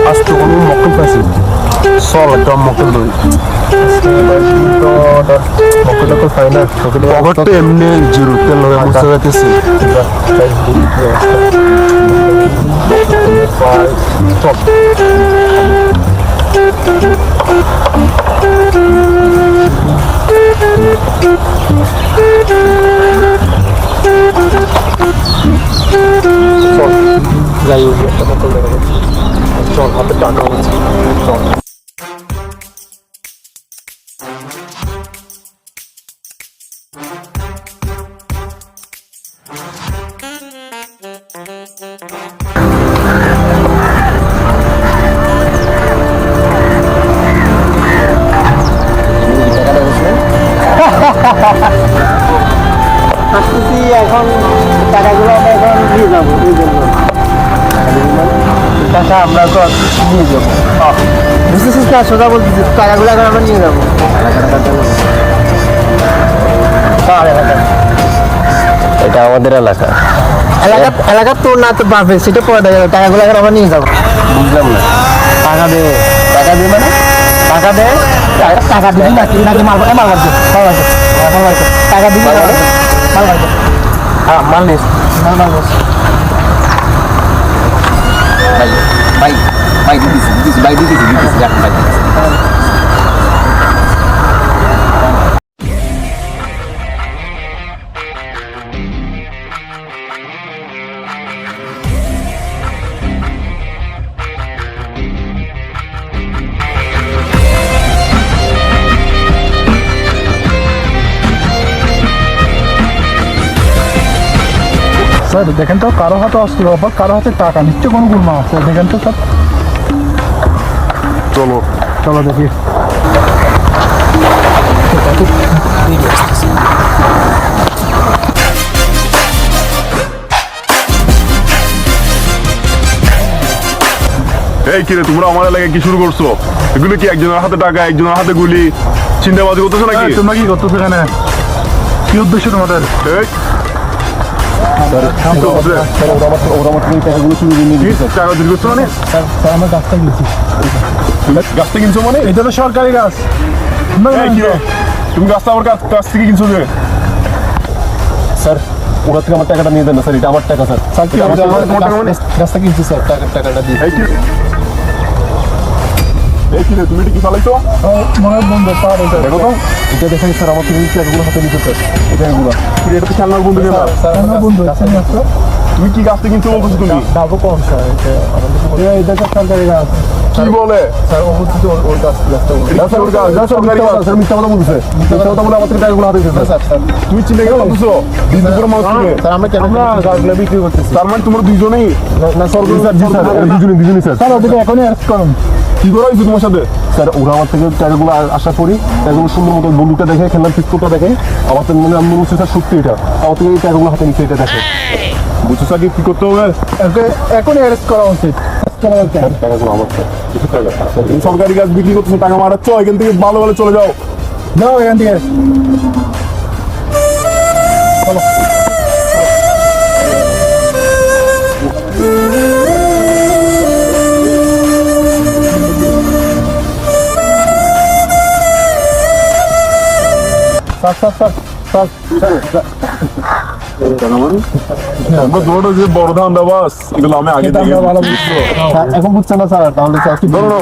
আজ তো কোনো মক্কেল পাইছি চল একটা মক্কেল ধরি মক্কেল টক্কল পাই না পকেট তো এমনি জিরো তেল লগে বুঝতে পারতেছি যাই হোক একটা মক্কেল দেখা যাচ্ছে চল হাতে টাকা আছে চল এখন টাকাগুলো আমরা এখন নিয়ে যাবো এই জন্য টাকা আমরা তো নিয়ে যাবো বুঝতেছিস না সোজা বলতেছি টাকাগুলো এখন আমরা নিয়ে যাবো এটা আমাদের এলাকা এলাকা তোর না তো বাপে সেটা পরে দেখা যাবে টাকাগুলো এখন আমরা নিয়ে যাবো বুঝলাম না টাকা দে মানে টাকা দে টাকা দিবি নাকি মাল বাড়ছে টাকা দিবি মাল বাড়ছে হ্যাঁ মাল নিস ভাই দিতেছি ভাই স্যার দেখেন তো কারো হাতে অস্ত্র আবার কারো হাতে টাকা নিশ্চয় কোনো গুলমা আছে দেখেন তো স্যার চলো চলো দেখি এই কিরে তোমরা আমার এলাকায় কি শুরু করছো? এগুলো কি একজনের হাতে টাকা একজনের হাতে গুলি চিন্তাবাজি করতেছো নাকি? তোমরা কি করতেছো এখানে কি উদ্দেশ্য তোমাদের এই টাকা চুরি করছো মানে? স্যার আমরা গাছটা কিনছি গাছটা কিনছো মানে? এটা তো সরকারি গাছ এই কিরে তুমি গাছটা আমার কাছ থেকে কিনছো যে? স্যার ওরা থেকে আমার টাকাটা নিয়ে দেন না স্যার এটা আমার টাকা স্যার স্যার কি গাছটা কিনছি স্যার টাকাটা দিয়ে এই কিরে তুমি এটা কি চালাইছো? মনে হয় বন্ধু পার দেখো তো এটা দেখেন স্যার আমার থেকে টাকাগুলো হাতে নিতে স্যার এটা এগুলো কিরে এটা তো খেলনার বন্ধু কেনা আমার বন্ধু তুমি কি গাছটা কিনছো বলতেছো তুমি? ডাবো কম স্যার এটা সরকারি গাছ কি বলে? স্যার অবস্থিত ওর গাছটা সরকারি গাছ স্যার মিথ্যা কথা বলছে মিথ্যা কথা বলে আমার থেকে টাকাগুলো হাতে দিতে স্যার তুমি চিনে গেলে বলতেছো দুপুরে মাছ কিনে স্যার আমরা কেন গাছগুলো বিক্রি করতেছি তার মানে তোমরা দুইজনেই না সরকারি স্যার জি স্যার দুজনই স্যার স্যার ওদেরকে এখনই অ্যারেস্ট করুন কি করা হয়েছে তোমার সাথে? স্যার ওরা আমার থেকে টাকাগুলো আশা করি টাকাগুলো সুন্দর মতো বন্ধুটা দেখে খেললাম পিস্তলটা দেখে আমার তো মানে আমি বলছি স্যার সত্যি এটা আমার থেকে এই টাকাগুলো হাতে নিচ্ছে এটা দেখে বুঝছো স্যার কি করতে হবে? এখনই অ্যারেস্ট করা উচিত টাকাগুলো আমার স্যার কিছু টাকা তুমি সরকারি গাছ বিক্রি করতেছো টাকা মারাচ্ছ এখান থেকে ভালো ভালো চলে যাও। যাও এখান থেকে আমরা দুটো যে বড় ধান বাস এগুলো আমি আগে থেকে এখন বুঝছেন না স্যার তাহলে স্যার কি ধরো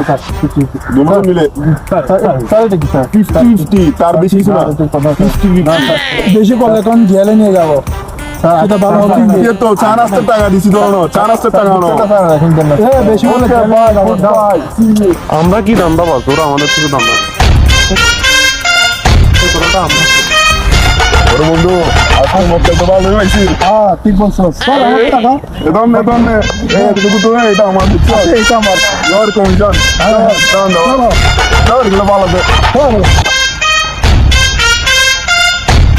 দুটো মিলে স্যার এটা কি স্যার 50 তার বেশি কিছু না 50 বেশি করলে এখন জেলে নিয়ে যাবো সেটা ভালো হবে তো চা নাস্তার টাকা দিছি ধরো চা নাস্তার টাকা নাও বেশি বলে আমরা কি দাম বাবা তোরা আমাদের থেকে দাম না বন্ধু আজকে মত তো ভালো হয়েছে ঠিক বলছো স্যার আমার টাকা এদম এটা আমার এইটা আমার কমিশন দাও এগুলো ভালো